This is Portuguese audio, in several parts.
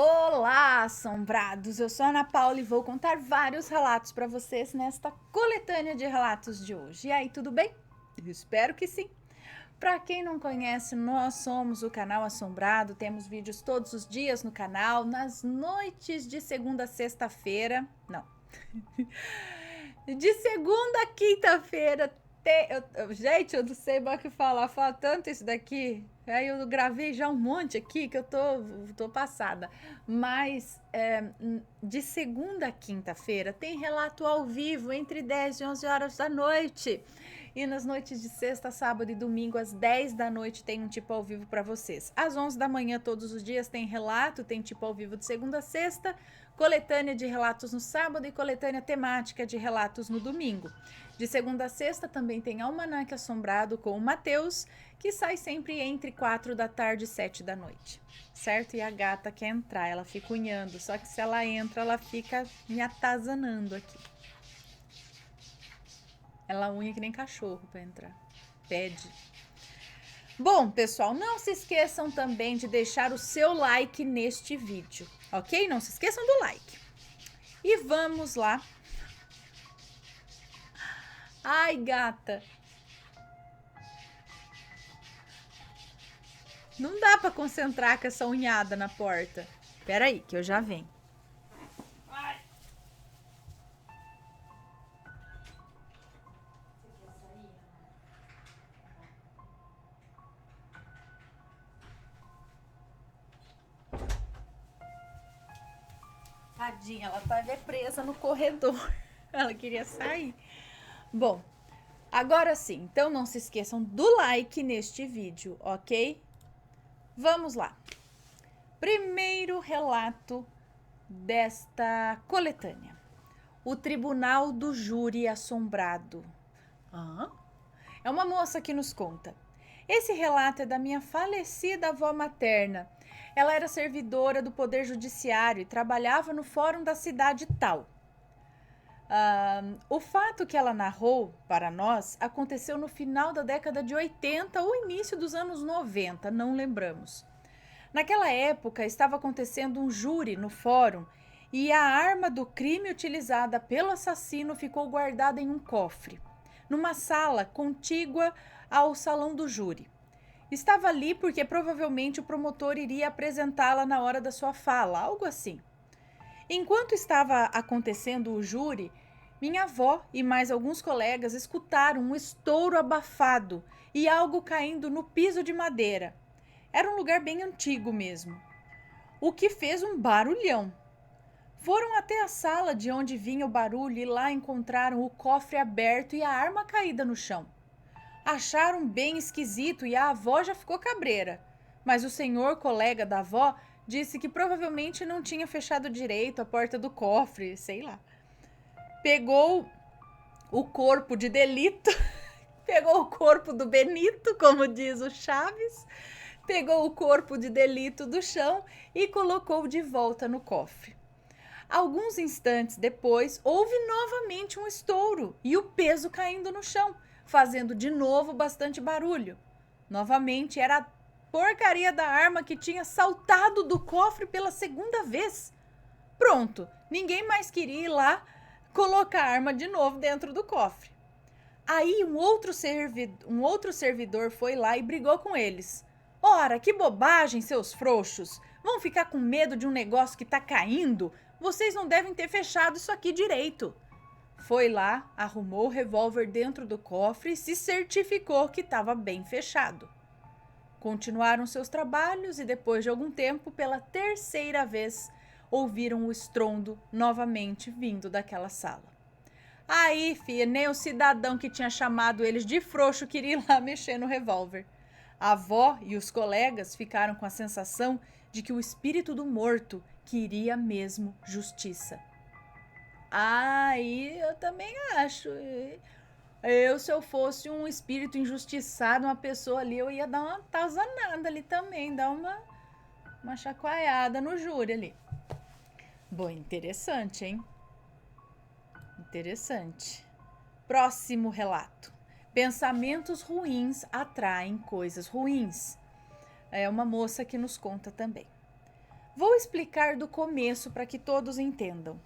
Olá, assombrados! Eu sou a Ana Paula e vou contar vários relatos para vocês nesta coletânea de relatos de hoje. E aí, tudo bem? Eu espero que sim. Para quem não conhece, nós somos o canal Assombrado, temos vídeos todos os dias no canal, nas noites de segunda a sexta-feira. Não. De segunda a quinta-feira. Gente, eu não sei mais o que falar. Fala tanto isso daqui. Aí eu gravei já um monte aqui que eu tô passada. Mas de segunda a quinta-feira tem relato ao vivo entre 10 e 11 horas da noite. E nas noites de sexta, sábado e domingo, às 10 da noite, tem um tipo ao vivo para vocês. Às 11 da manhã, todos os dias, tem relato, tem tipo ao vivo de segunda a sexta, coletânea de relatos no sábado e coletânea temática de relatos no domingo. De segunda a sexta também tem Almanaque Assombrado com o Matheus, que sai sempre entre 4 da tarde e 7 da noite, certo? E a gata quer entrar, ela fica unhando, só que se ela entra, ela fica me atazanando aqui. Ela unha que nem cachorro para entrar. Pede. Bom, pessoal, não se esqueçam também de deixar o seu like neste vídeo, ok? Não se esqueçam do like. E vamos lá. Ai, gata. Não dá para concentrar com essa unhada na porta. Pera aí, que eu já venho. Tadinha, ela tá presa no corredor. Ela queria sair. Bom, agora sim, então não se esqueçam do like neste vídeo, ok? Vamos lá. Primeiro relato desta coletânea. O Tribunal do Júri Assombrado. É uma moça que nos conta. Esse relato é da minha falecida avó materna. Ela era servidora do Poder Judiciário e trabalhava no fórum da cidade tal. O fato que ela narrou para nós aconteceu no final da década de 80 ou início dos anos 90, não lembramos. Naquela época estava acontecendo um júri no fórum e a arma do crime utilizada pelo assassino ficou guardada em um cofre, numa sala contígua ao salão do júri. Estava ali porque provavelmente o promotor iria apresentá-la na hora da sua fala, algo assim. Enquanto estava acontecendo o júri, minha avó e mais alguns colegas escutaram um estouro abafado e algo caindo no piso de madeira. Era um lugar bem antigo mesmo, o que fez um barulhão. Foram até a sala de onde vinha o barulho e lá encontraram o cofre aberto e a arma caída no chão. Acharam bem esquisito e a avó já ficou cabreira, mas o senhor colega da avó disse que provavelmente não tinha fechado direito a porta do cofre, sei lá. Pegou o corpo de delito, pegou o corpo do Benito, como diz o Chaves, pegou o corpo de delito do chão e colocou de volta no cofre. Alguns instantes depois, houve novamente um estouro e o peso caindo no chão, fazendo de novo bastante barulho. Novamente era a porcaria da arma que tinha saltado do cofre pela segunda vez. Pronto, ninguém mais queria ir lá colocar a arma de novo dentro do cofre. Aí um outro servidor foi lá e brigou com eles. Ora, que bobagem, seus frouxos! Vão ficar com medo de um negócio que tá caindo? Vocês não devem ter fechado isso aqui direito. Foi lá, arrumou o revólver dentro do cofre e se certificou que estava bem fechado. Continuaram seus trabalhos e depois de algum tempo, pela terceira vez, ouviram o estrondo novamente vindo daquela sala. Aí, filha, nem o cidadão que tinha chamado eles de frouxo queria ir lá mexer no revólver. A avó e os colegas ficaram com a sensação de que o espírito do morto queria mesmo justiça. Aí eu também acho. Se eu fosse um espírito injustiçado, uma pessoa ali, eu ia dar uma tazanada ali também, dar uma chacoalhada no júri ali. Bom, interessante, hein? Interessante. Próximo relato. Pensamentos ruins atraem coisas ruins. É uma moça que nos conta também. Vou explicar do começo para que todos entendam.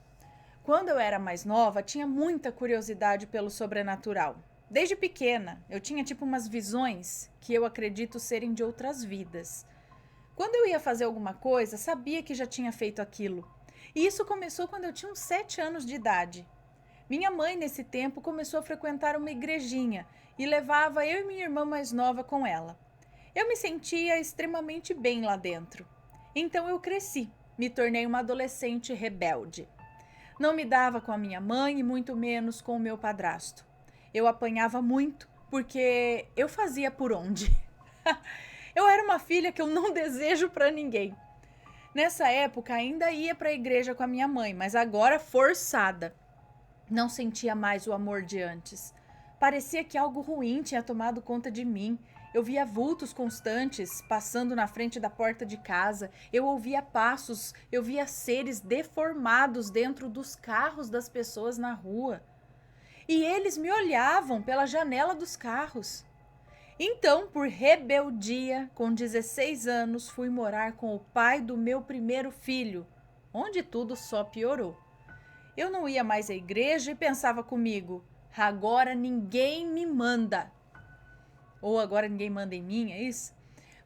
Quando eu era mais nova, tinha muita curiosidade pelo sobrenatural. Desde pequena, eu tinha tipo umas visões que eu acredito serem de outras vidas. Quando eu ia fazer alguma coisa, sabia que já tinha feito aquilo. E isso começou quando eu tinha uns 7 anos de idade. Minha mãe, nesse tempo, começou a frequentar uma igrejinha e levava eu e minha irmã mais nova com ela. Eu me sentia extremamente bem lá dentro. Então eu cresci, me tornei uma adolescente rebelde. Não me dava com a minha mãe e muito menos com o meu padrasto. Eu apanhava muito porque eu fazia por onde. Eu era uma filha que eu não desejo para ninguém. Nessa época ainda ia para a igreja com a minha mãe, mas agora forçada. Não sentia mais o amor de antes. Parecia que algo ruim tinha tomado conta de mim. Eu via vultos constantes passando na frente da porta de casa. Eu ouvia passos, eu via seres deformados dentro dos carros das pessoas na rua. E eles me olhavam pela janela dos carros. Então, por rebeldia, com 16 anos, fui morar com o pai do meu primeiro filho, onde tudo só piorou. Eu não ia mais à igreja e pensava comigo, agora ninguém me manda. Ou agora ninguém manda em mim, é isso?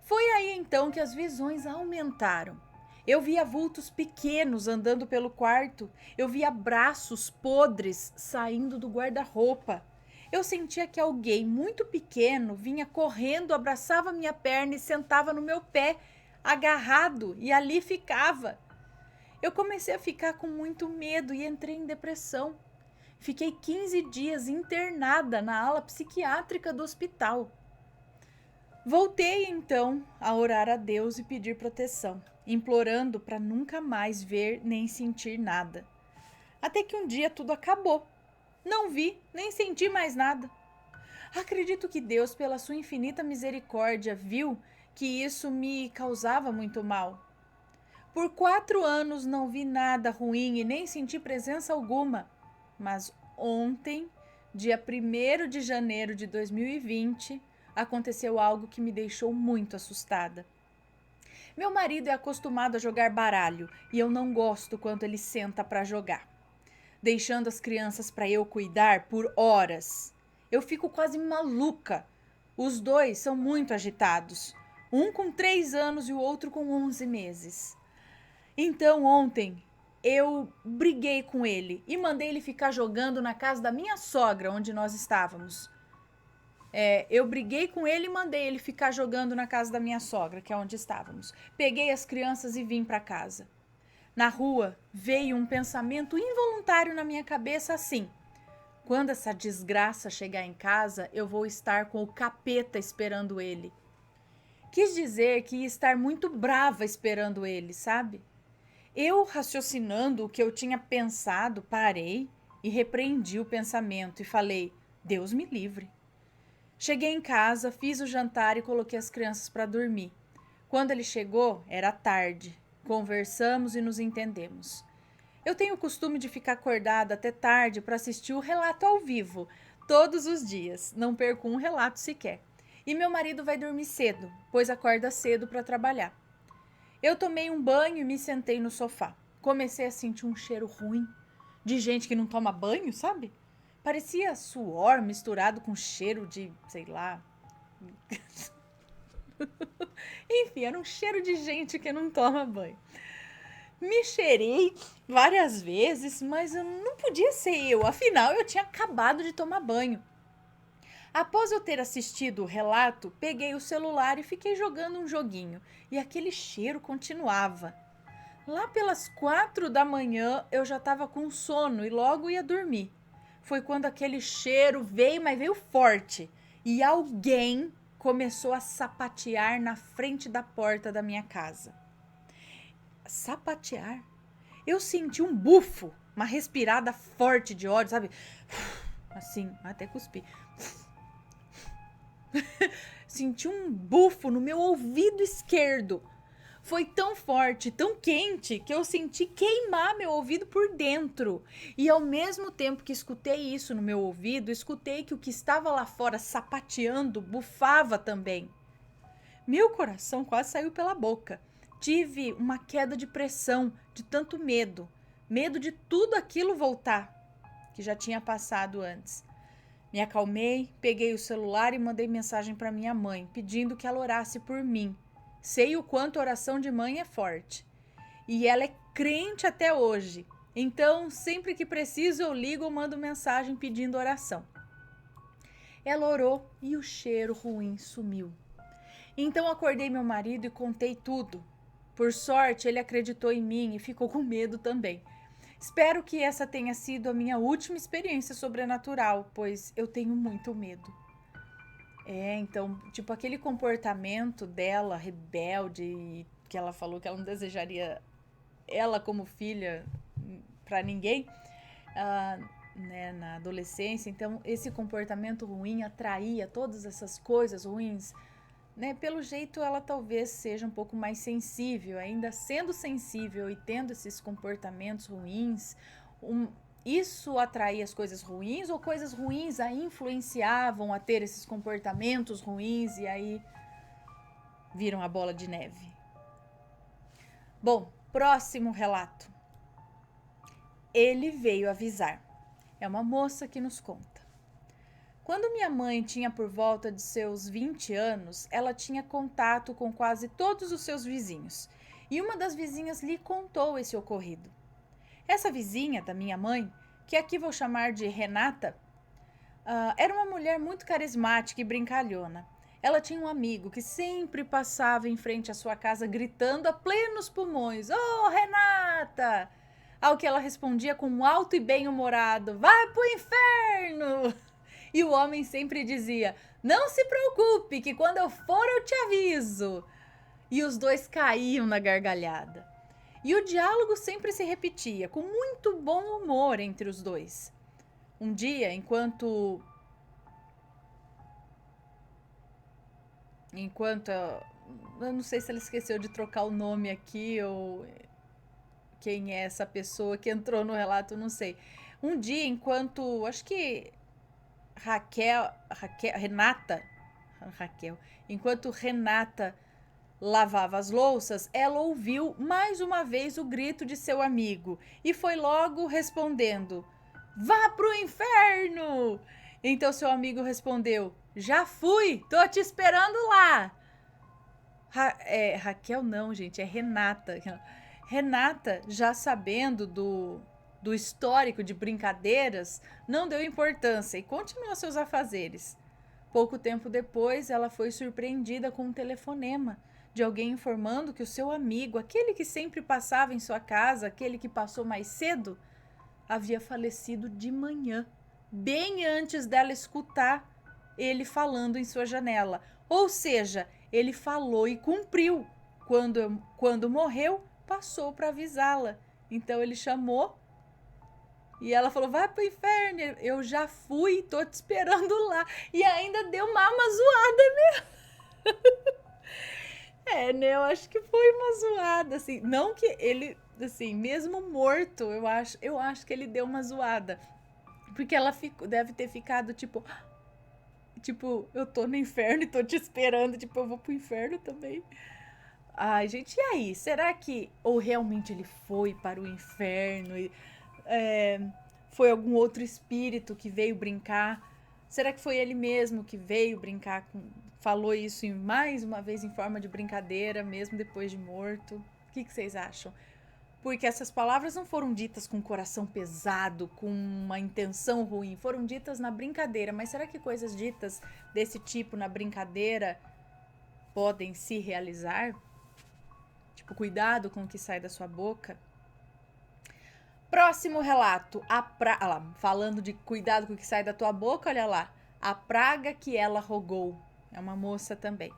Foi aí então que as visões aumentaram. Eu via vultos pequenos andando pelo quarto. Eu via braços podres saindo do guarda-roupa. Eu sentia que alguém muito pequeno vinha correndo, abraçava minha perna e sentava no meu pé, agarrado, e ali ficava. Eu comecei a ficar com muito medo e entrei em depressão. Fiquei 15 dias internada na ala psiquiátrica do hospital. Voltei então a orar a Deus e pedir proteção, implorando para nunca mais ver nem sentir nada. Até que um dia tudo acabou. Não vi, nem senti mais nada. Acredito que Deus, pela sua infinita misericórdia, viu que isso me causava muito mal. Por 4 anos não vi nada ruim e nem senti presença alguma. Mas ontem, dia 1º de janeiro de 2020, aconteceu algo que me deixou muito assustada. Meu marido é acostumado a jogar baralho e eu não gosto quando ele senta para jogar, deixando as crianças para eu cuidar por horas. Eu fico quase maluca. Os dois são muito agitados, um com 3 anos e o outro com 11 meses. Então ontem eu briguei com ele e mandei ele ficar jogando na casa da minha sogra, onde nós estávamos. Eu briguei com ele e mandei ele ficar jogando na casa da minha sogra, que é onde estávamos. Peguei as crianças e vim para casa. Na rua veio um pensamento involuntário na minha cabeça assim: quando essa desgraça chegar em casa, eu vou estar com o capeta esperando ele. Quis dizer que ia estar muito brava esperando ele, sabe? Eu, raciocinando o que eu tinha pensado, parei e repreendi o pensamento e falei: Deus me livre. Cheguei em casa, fiz o jantar e coloquei as crianças para dormir. Quando ele chegou, era tarde. Conversamos e nos entendemos. Eu tenho o costume de ficar acordada até tarde para assistir o relato ao vivo, todos os dias. Não perco um relato sequer. E meu marido vai dormir cedo, pois acorda cedo para trabalhar. Eu tomei um banho e me sentei no sofá. Comecei a sentir um cheiro ruim, de gente que não toma banho, sabe? Parecia suor misturado com cheiro de, sei lá. Enfim, era um cheiro de gente que não toma banho. Me cheirei várias vezes, mas não podia ser eu, afinal eu tinha acabado de tomar banho. Após eu ter assistido o relato, peguei o celular e fiquei jogando um joguinho, e aquele cheiro continuava. Lá pelas 4 da manhã eu já estava com sono e logo ia dormir. Foi quando aquele cheiro veio, mas veio forte, e alguém começou a sapatear na frente da porta da minha casa. Sapatear? Eu senti um bufo, uma respirada forte de ódio, sabe? Assim, até cuspi. Senti um bufo no meu ouvido esquerdo. Foi tão forte, tão quente, que eu senti queimar meu ouvido por dentro. E ao mesmo tempo que escutei isso no meu ouvido, escutei que o que estava lá fora sapateando bufava também. Meu coração quase saiu pela boca. tive uma queda de pressão, de tanto medo. Medo de tudo aquilo voltar, que já tinha passado antes. Me acalmei, peguei o celular e mandei mensagem para minha mãe, pedindo que ela orasse por mim. Sei o quanto a oração de mãe é forte. E ela é crente até hoje. Então, sempre que preciso, eu ligo ou mando mensagem pedindo oração. Ela orou e o cheiro ruim sumiu. Então, acordei meu marido e contei tudo. Por sorte, ele acreditou em mim e ficou com medo também. Espero que essa tenha sido a minha última experiência sobrenatural, pois eu tenho muito medo. Então, tipo, aquele comportamento dela, rebelde, que ela falou que ela não desejaria ela como filha para ninguém, né, na adolescência. Então, esse comportamento ruim atraía todas essas coisas ruins, né? Pelo jeito, ela talvez seja um pouco mais sensível, ainda sendo sensível e tendo esses comportamentos ruins, isso atraía as coisas ruins ou coisas ruins a influenciavam a ter esses comportamentos ruins e aí viram a bola de neve. Bom, próximo relato. Ele veio avisar. É uma moça que nos conta. Quando minha mãe tinha por volta de seus 20 anos, ela tinha contato com quase todos os seus vizinhos. E uma das vizinhas lhe contou esse ocorrido. Essa vizinha da minha mãe, que aqui vou chamar de Renata, era uma mulher muito carismática e brincalhona. Ela tinha um amigo que sempre passava em frente à sua casa gritando a plenos pulmões: "Oh, Renata!" Ao que ela respondia com um alto e bem-humorado: "Vai pro inferno!" E o homem sempre dizia: "Não se preocupe, que quando eu for eu te aviso." E os dois caíam na gargalhada. E o diálogo sempre se repetia, com muito bom humor entre os dois. Um dia, enquanto eu não sei se ela esqueceu de trocar o nome aqui ou quem é essa pessoa que entrou no relato, não sei. Um dia, enquanto, acho que enquanto Renata lavava as louças, ela ouviu mais uma vez o grito de seu amigo e foi logo respondendo: "Vá pro inferno!" Então seu amigo respondeu: "Já fui, tô te esperando lá." Raquel não, gente, é Renata. Renata, já sabendo do histórico de brincadeiras, não deu importância e continuou seus afazeres. Pouco tempo depois, ela foi surpreendida com um telefonema de alguém informando que o seu amigo, aquele que sempre passava em sua casa, aquele que passou mais cedo, havia falecido de manhã, bem antes dela escutar ele falando em sua janela. Ou seja, ele falou e cumpriu. Quando morreu, passou para avisá-la. Então ele chamou e ela falou: "Vai pro inferno." "Eu já fui, tô te esperando lá." E ainda deu uma zoada, né? Né? Eu acho que foi uma zoada, assim. Não que ele, assim, mesmo morto, eu acho que ele deu uma zoada. Porque ela deve ter ficado tipo, eu tô no inferno e tô te esperando. Tipo, eu vou pro inferno também. Ai, gente, e aí? Será que ou realmente ele foi para o inferno e foi algum outro espírito que veio brincar? Será que foi ele mesmo que veio brincar falou isso mais uma vez em forma de brincadeira, mesmo depois de morto? O que vocês acham? Porque essas palavras não foram ditas com o coração pesado, com uma intenção ruim, foram ditas na brincadeira. Mas será que coisas ditas desse tipo na brincadeira podem se realizar? Tipo, cuidado com o que sai da sua boca. Próximo relato. Falando de cuidado com o que sai da tua boca, olha lá. A praga que ela rogou. É uma moça também.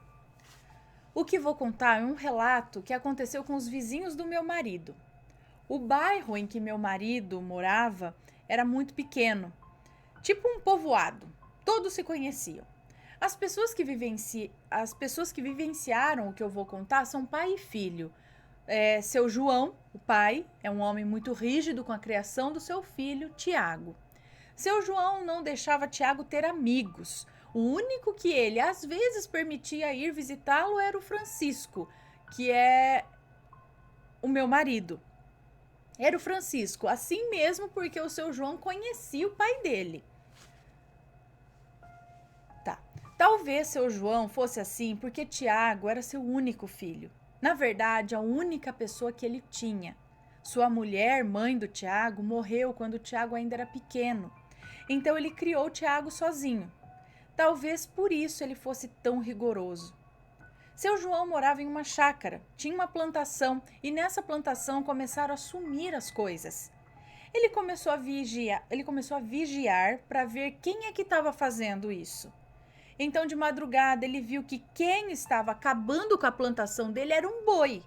O que vou contar é um relato que aconteceu com os vizinhos do meu marido. O bairro em que meu marido morava era muito pequeno, tipo um povoado. Todos se conheciam. As pessoas que vivenciaram o que eu vou contar são pai e filho. Seu João, o pai, é um homem muito rígido com a criação do seu filho, Tiago. Seu João não deixava Tiago ter amigos. O único que ele, às vezes, permitia ir visitá-lo era o Francisco, que é o meu marido. Era o Francisco, assim mesmo porque o seu João conhecia o pai dele. Tá. Talvez seu João fosse assim porque Tiago era seu único filho. Na verdade, a única pessoa que ele tinha. Sua mulher, mãe do Tiago, morreu quando o Tiago ainda era pequeno. Então ele criou o Tiago sozinho. Talvez por isso ele fosse tão rigoroso. Seu João morava em uma chácara, tinha uma plantação e nessa plantação começaram a sumir as coisas. Ele começou a vigiar para ver quem é que estava fazendo isso. Então, de madrugada, ele viu que quem estava acabando com a plantação dele era um boi.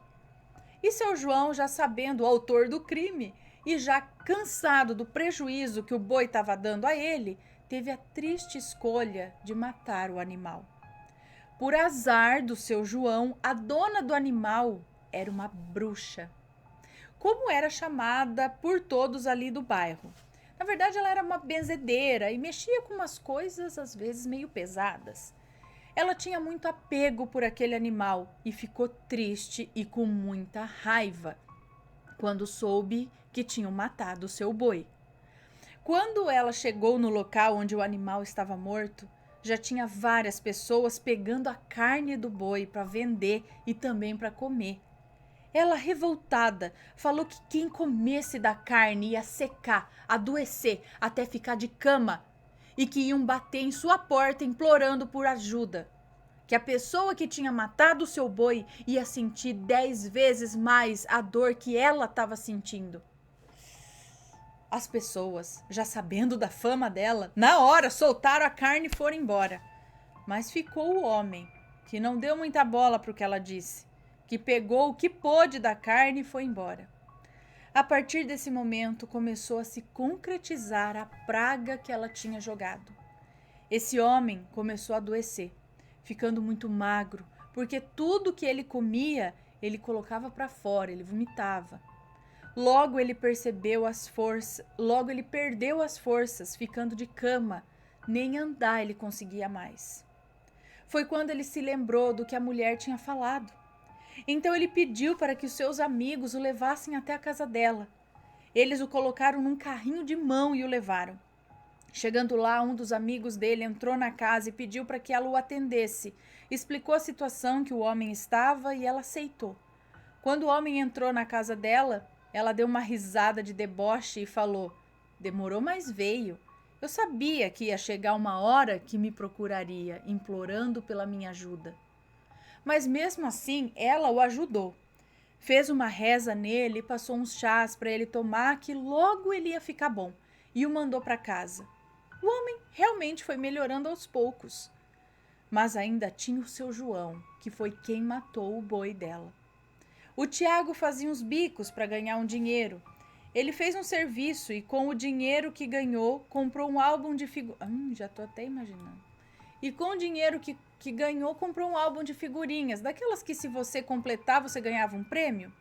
E seu João, já sabendo o autor do crime e já cansado do prejuízo que o boi estava dando a ele, teve a triste escolha de matar o animal. Por azar do seu João, a dona do animal era uma bruxa, como era chamada por todos ali do bairro. Na verdade, ela era uma benzedeira e mexia com umas coisas às vezes meio pesadas. Ela tinha muito apego por aquele animal e ficou triste e com muita raiva quando soube que tinham matado o seu boi. Quando ela chegou no local onde o animal estava morto, já tinha várias pessoas pegando a carne do boi para vender e também para comer. Ela, revoltada, falou que quem comesse da carne ia secar, adoecer, até ficar de cama e que iam bater em sua porta implorando por ajuda. Que a pessoa que tinha matado o seu boi ia sentir 10 vezes mais a dor que ela estava sentindo. As pessoas, já sabendo da fama dela, na hora soltaram a carne e foram embora. Mas ficou o homem, que não deu muita bola para o que ela disse, que pegou o que pôde da carne e foi embora. A partir desse momento, começou a se concretizar a praga que ela tinha jogado. Esse homem começou a adoecer, ficando muito magro, porque tudo que ele comia, ele colocava para fora, ele vomitava. Logo ele perdeu as forças, ficando de cama, nem andar ele conseguia mais. Foi quando ele se lembrou do que a mulher tinha falado. Então ele pediu para que os seus amigos o levassem até a casa dela. Eles o colocaram num carrinho de mão e o levaram. Chegando lá, um dos amigos dele entrou na casa e pediu para que ela o atendesse. Explicou a situação que o homem estava e ela aceitou. Quando o homem entrou na casa dela, ela deu uma risada de deboche e falou: "Demorou, mas veio. Eu sabia que ia chegar uma hora que me procuraria, implorando pela minha ajuda." Mas mesmo assim, ela o ajudou. Fez uma reza nele e passou uns chás para ele tomar, que logo ele ia ficar bom, e o mandou para casa. O homem realmente foi melhorando aos poucos. Mas ainda tinha o seu João, que foi quem matou o boi dela. O Tiago fazia uns bicos para ganhar um dinheiro. Ele fez um serviço e com o dinheiro que ganhou, comprou um álbum de figurinhas. Já tô até imaginando. E com o dinheiro que ganhou, comprou um álbum de figurinhas, daquelas que se você completar, você ganhava um prêmio.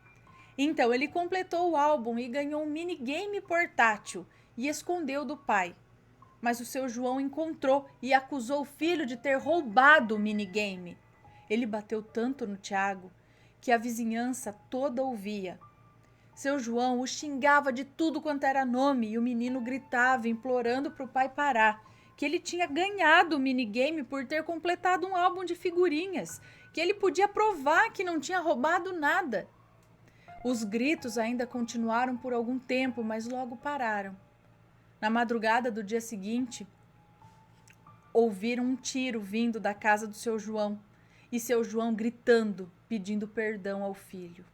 Então, ele completou o álbum e ganhou um minigame portátil e escondeu do pai. Mas o seu João encontrou e acusou o filho de ter roubado o minigame. Ele bateu tanto no Tiago que a vizinhança toda ouvia. Seu João o xingava de tudo quanto era nome e o menino gritava, implorando para o pai parar, que ele tinha ganhado o minigame por ter completado um álbum de figurinhas, que ele podia provar que não tinha roubado nada. Os gritos ainda continuaram por algum tempo, mas logo pararam. Na madrugada do dia seguinte, ouviram um tiro vindo da casa do seu João e seu João gritando, pedindo perdão ao filho.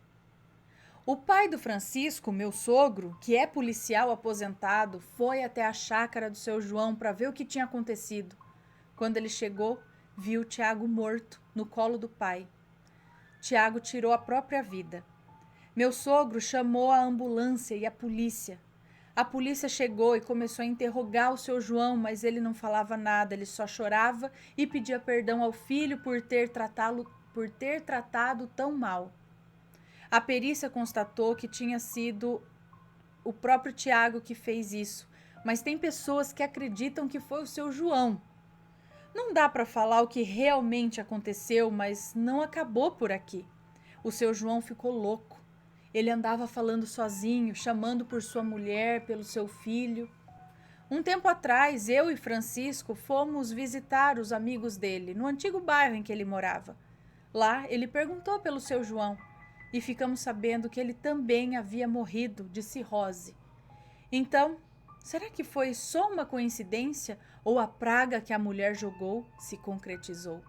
O pai do Francisco, meu sogro, que é policial aposentado, foi até a chácara do seu João para ver o que tinha acontecido. Quando ele chegou, viu Tiago morto no colo do pai. Tiago tirou a própria vida. Meu sogro chamou a ambulância e a polícia. A polícia chegou e começou a interrogar o seu João, mas ele não falava nada, ele só chorava e pedia perdão ao filho por ter tratado tão mal. A perícia constatou que tinha sido o próprio Tiago que fez isso, mas tem pessoas que acreditam que foi o seu João. Não dá para falar o que realmente aconteceu, mas não acabou por aqui. O seu João ficou louco Ele andava falando sozinho, chamando por sua mulher, pelo seu filho. Um tempo atrás, eu e Francisco fomos visitar os amigos dele, no antigo bairro em que ele morava. Lá, ele perguntou pelo seu João e ficamos sabendo que ele também havia morrido de cirrose. Então, será que foi só uma coincidência ou a praga que a mulher jogou se concretizou?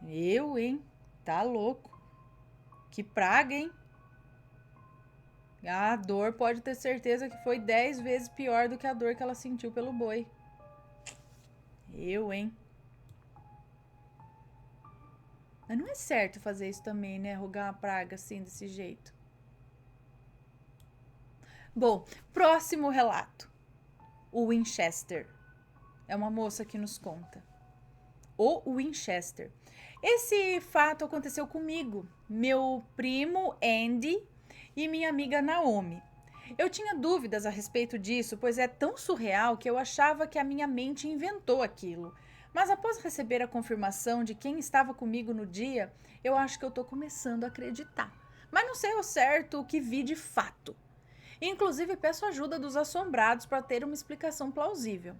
Hein? Tá louco. Que praga, hein? A dor pode ter certeza que foi 10 vezes pior do que a dor que ela sentiu pelo boi. Hein? Mas não é certo fazer isso também, né? Rogar uma praga assim, desse jeito. Bom, próximo relato. O Winchester. É uma moça que nos conta. O Winchester. Esse fato aconteceu comigo, meu primo Andy e minha amiga Naomi. Eu tinha dúvidas a respeito disso, pois é tão surreal que eu achava que a minha mente inventou aquilo. Mas após receber a confirmação de quem estava comigo no dia, eu acho que eu estou começando a acreditar. Mas não sei ao certo o que vi de fato. Inclusive peço ajuda dos assombrados para ter uma explicação plausível.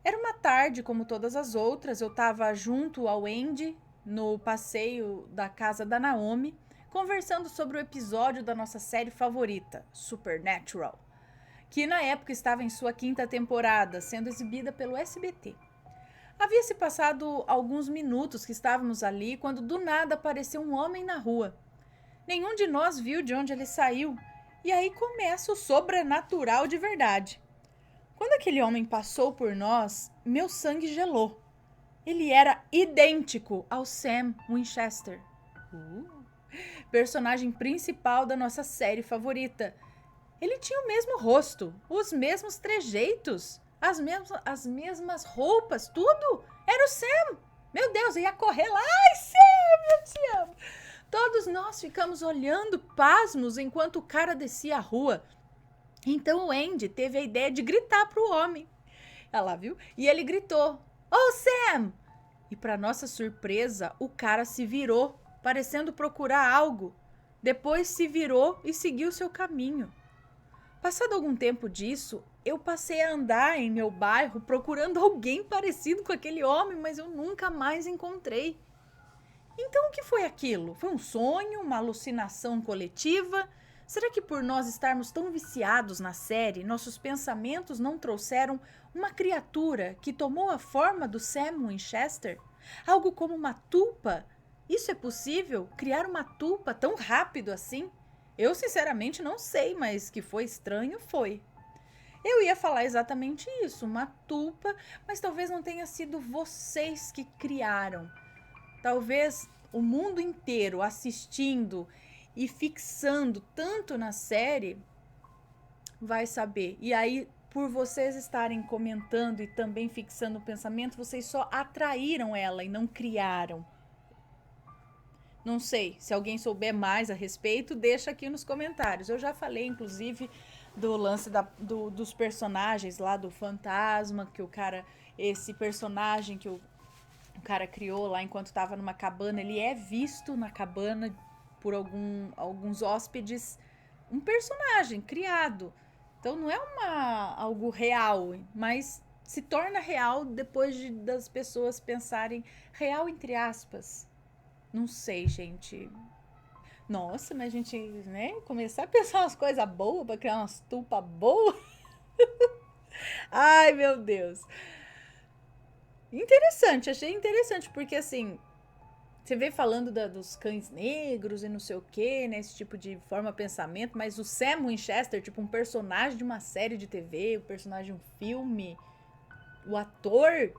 Era uma tarde como todas as outras, eu estava junto ao Andy no passeio da casa da Naomi, conversando sobre o episódio da nossa série favorita, Supernatural, que na época estava em sua 5ª temporada, sendo exibida pelo SBT. Havia se passado alguns minutos que estávamos ali quando do nada apareceu um homem na rua. Nenhum de nós viu de onde ele saiu, e aí começa o sobrenatural de verdade. Quando aquele homem passou por nós, meu sangue gelou. Ele era idêntico ao Sam Winchester, personagem principal da nossa série favorita. Ele tinha o mesmo rosto, os mesmos trejeitos, as mesmas roupas, tudo. Era o Sam. Meu Deus, eu ia correr lá. Ai, Sam, eu te amo. Todos nós ficamos olhando pasmos enquanto o cara descia a rua. Então o Andy teve a ideia de gritar para o homem. Ela viu? E ele gritou: "Oh, Sam!" E para nossa surpresa, o cara se virou, parecendo procurar algo. Depois se virou e seguiu seu caminho. Passado algum tempo disso, eu passei a andar em meu bairro procurando alguém parecido com aquele homem, mas eu nunca mais encontrei. Então o que foi aquilo? Foi um sonho, uma alucinação coletiva? Será que por nós estarmos tão viciados na série, nossos pensamentos não trouxeram uma criatura que tomou a forma do Sam Winchester? Algo como uma tulpa? Isso é possível? Criar uma tulpa tão rápido assim? Eu sinceramente não sei, mas que foi estranho, foi. Eu ia falar exatamente isso, uma tulpa, mas talvez não tenha sido vocês que criaram. Talvez o mundo inteiro assistindo e fixando tanto na série, vai saber. E aí, por vocês estarem comentando e também fixando o pensamento, vocês só atraíram ela e não criaram. Não sei, se alguém souber mais a respeito, deixa aqui nos comentários. Eu já falei, inclusive, do lance dos personagens lá, do fantasma, que o cara, esse personagem que o cara criou lá enquanto estava numa cabana, ele é visto na cabana por alguns hóspedes, um personagem criado. Então não é algo real, mas se torna real depois das pessoas pensarem real entre aspas. Não sei, gente. Nossa, mas a gente, né, começar a pensar umas coisas boas para criar umas tupas boas. Ai, meu Deus. Interessante, achei interessante, porque assim, você vê falando dos cães negros e não sei o que, né, esse tipo de forma de pensamento, mas o Sam Winchester, tipo um personagem de uma série de TV, um personagem de um filme, o ator,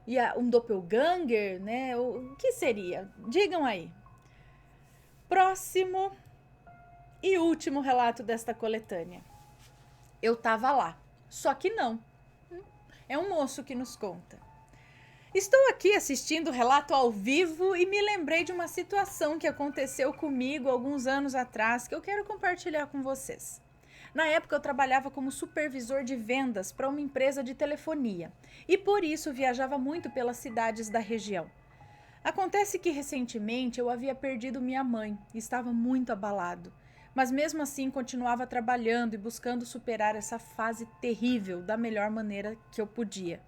e um doppelganger, né, o que seria? Digam aí. Próximo e último relato desta coletânea. Eu tava lá, só que não. É um moço que nos conta. Estou aqui assistindo o relato ao vivo e me lembrei de uma situação que aconteceu comigo alguns anos atrás que eu quero compartilhar com vocês. Na época eu trabalhava como supervisor de vendas para uma empresa de telefonia e por isso viajava muito pelas cidades da região. Acontece que recentemente eu havia perdido minha mãe e estava muito abalado, mas mesmo assim continuava trabalhando e buscando superar essa fase terrível da melhor maneira que eu podia.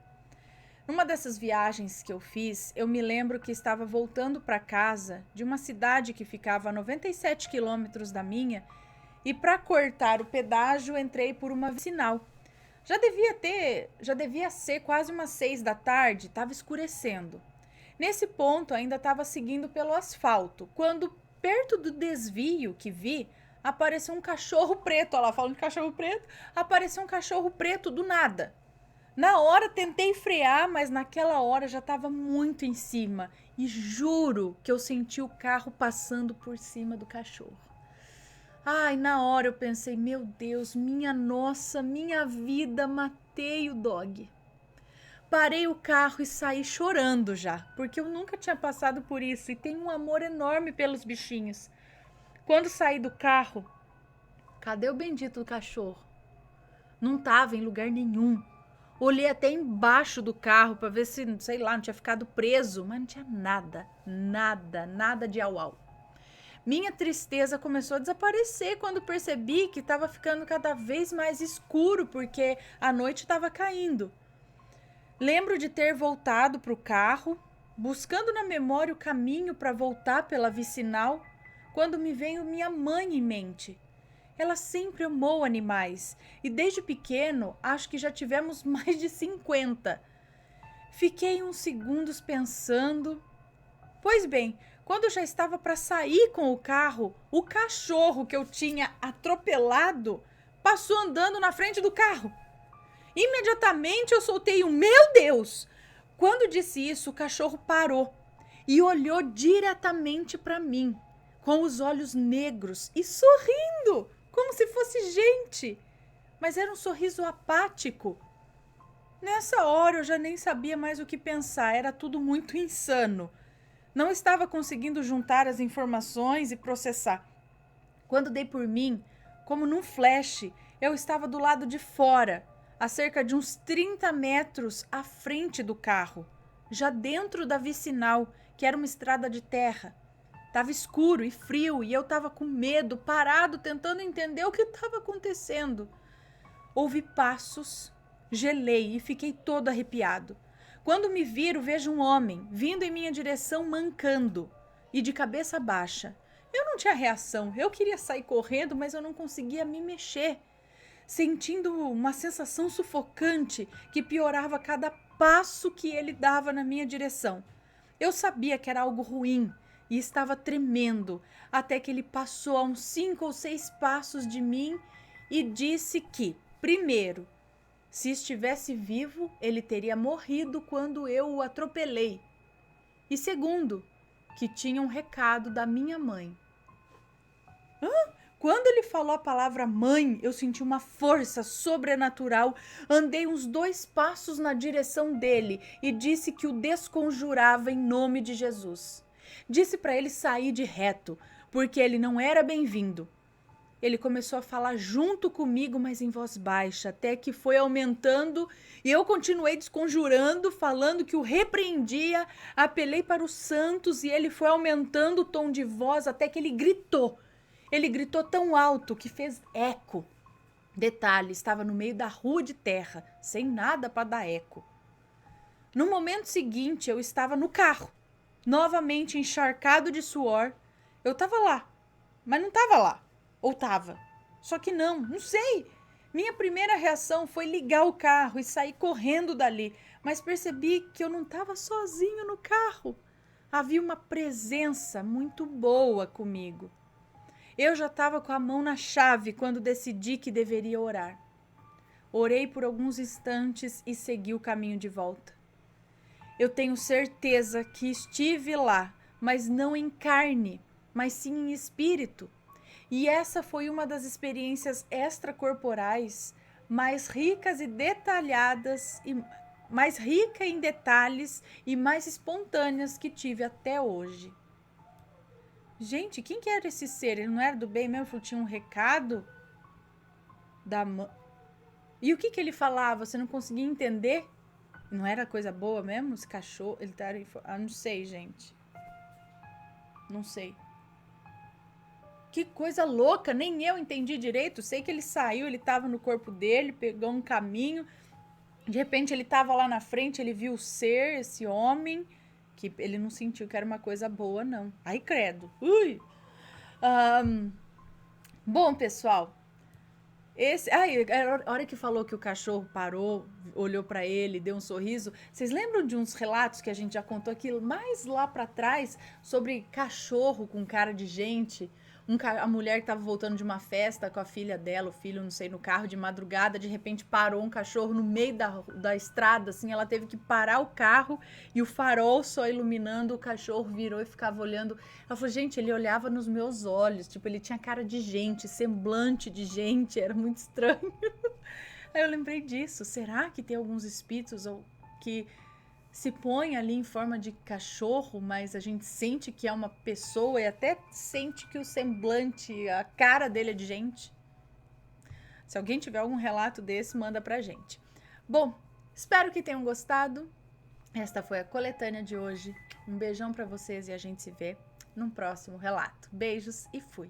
Numa dessas viagens que eu fiz, eu me lembro que estava voltando para casa de uma cidade que ficava a 97 quilômetros da minha e para cortar o pedágio entrei por uma vicinal. Já devia ser quase umas 6 da tarde, estava escurecendo. Nesse ponto ainda estava seguindo pelo asfalto, quando perto do desvio que vi, apareceu um cachorro preto. Olha lá, falando de cachorro preto, apareceu um cachorro preto do nada. Na hora tentei frear, mas naquela hora já estava muito em cima e juro que eu senti o carro passando por cima do cachorro. Ai, na hora eu pensei, meu Deus, minha nossa, minha vida, matei o dog. Parei o carro e saí chorando já, porque eu nunca tinha passado por isso e tenho um amor enorme pelos bichinhos. Quando saí do carro, cadê o bendito do cachorro? Não tava em lugar nenhum. Olhei até embaixo do carro para ver se, sei lá, não tinha ficado preso, mas não tinha nada, nada, nada de au-au. Minha tristeza começou a desaparecer quando percebi que estava ficando cada vez mais escuro porque a noite estava caindo. Lembro de ter voltado para o carro, buscando na memória o caminho para voltar pela vicinal, quando me veio minha mãe em mente. Ela sempre amou animais e desde pequeno acho que já tivemos mais de 50. Fiquei uns segundos pensando. Pois bem, quando já estava para sair com o carro, o cachorro que eu tinha atropelado passou andando na frente do carro. Imediatamente eu soltei um meu Deus! Quando disse isso, o cachorro parou e olhou diretamente para mim, com os olhos negros e sorrindo, como se fosse gente. Mas era um sorriso apático. Nessa hora eu já nem sabia mais o que pensar, era tudo muito insano. Não estava conseguindo juntar as informações e processar. Quando dei por mim, como num flash, eu estava do lado de fora, a cerca de uns 30 metros à frente do carro, já dentro da vicinal, que era uma estrada de terra. Estava escuro e frio e eu estava com medo, parado, tentando entender o que estava acontecendo. Ouvi passos, gelei e fiquei todo arrepiado. Quando me viro, vejo um homem vindo em minha direção mancando e de cabeça baixa. Eu não tinha reação, eu queria sair correndo, mas eu não conseguia me mexer, sentindo uma sensação sufocante que piorava a cada passo que ele dava na minha direção. Eu sabia que era algo ruim e estava tremendo, até que ele passou a uns 5 ou 6 passos de mim e disse que, primeiro, se estivesse vivo, ele teria morrido quando eu o atropelei. E segundo, que tinha um recado da minha mãe. Quando ele falou a palavra mãe, eu senti uma força sobrenatural. Andei uns 2 passos na direção dele e disse que o desconjurava em nome de Jesus. Disse para ele sair de reto, porque ele não era bem-vindo. Ele começou a falar junto comigo, mas em voz baixa, até que foi aumentando e eu continuei desconjurando, falando que o repreendia, apelei para os santos e ele foi aumentando o tom de voz até que ele gritou. Ele gritou tão alto que fez eco. Detalhe, estava no meio da rua de terra, sem nada para dar eco. No momento seguinte, eu estava no carro, novamente encharcado de suor. Eu estava lá, mas não estava lá. Ou tava. Só que não sei. Minha primeira reação foi ligar o carro e sair correndo dali, mas percebi que eu não estava sozinho no carro. Havia uma presença muito boa comigo. Eu já estava com a mão na chave quando decidi que deveria orar. Orei por alguns instantes e segui o caminho de volta. Eu tenho certeza que estive lá, mas não em carne, mas sim em espírito. E essa foi uma das experiências extracorporais mais ricas e detalhadas, mais rica em detalhes e mais espontâneas que tive até hoje. Gente, quem que era esse ser? Ele não era do bem mesmo? Ele tinha um recado da mãe. E o que ele falava? Você não conseguia entender? Não era coisa boa mesmo? Esse cachorro, ele tá... não sei, gente. Não sei. Que coisa louca, nem eu entendi direito. Sei que ele saiu, ele tava no corpo dele, pegou um caminho. De repente ele tava lá na frente, ele viu o ser, esse homem, que ele não sentiu que era uma coisa boa, não. Ai, credo. Ui! Bom, pessoal, a hora que falou que o cachorro parou, olhou pra ele, deu um sorriso. Vocês lembram de uns relatos que a gente já contou aqui mais lá pra trás sobre cachorro com cara de gente? A mulher que tava voltando de uma festa com a filha dela, o filho, não sei, no carro de madrugada, de repente parou um cachorro no meio da estrada, assim, ela teve que parar o carro e o farol só iluminando, o cachorro virou e ficava olhando. Ela falou, gente, ele olhava nos meus olhos, tipo, ele tinha cara de gente, semblante de gente, era muito estranho. Aí eu lembrei disso, será que tem alguns espíritos que se põe ali em forma de cachorro, mas a gente sente que é uma pessoa e até sente que o semblante, a cara dele é de gente? Se alguém tiver algum relato desse, manda pra gente. Bom, espero que tenham gostado. Esta foi a coletânea de hoje. Um beijão pra vocês e a gente se vê num próximo relato. Beijos e fui!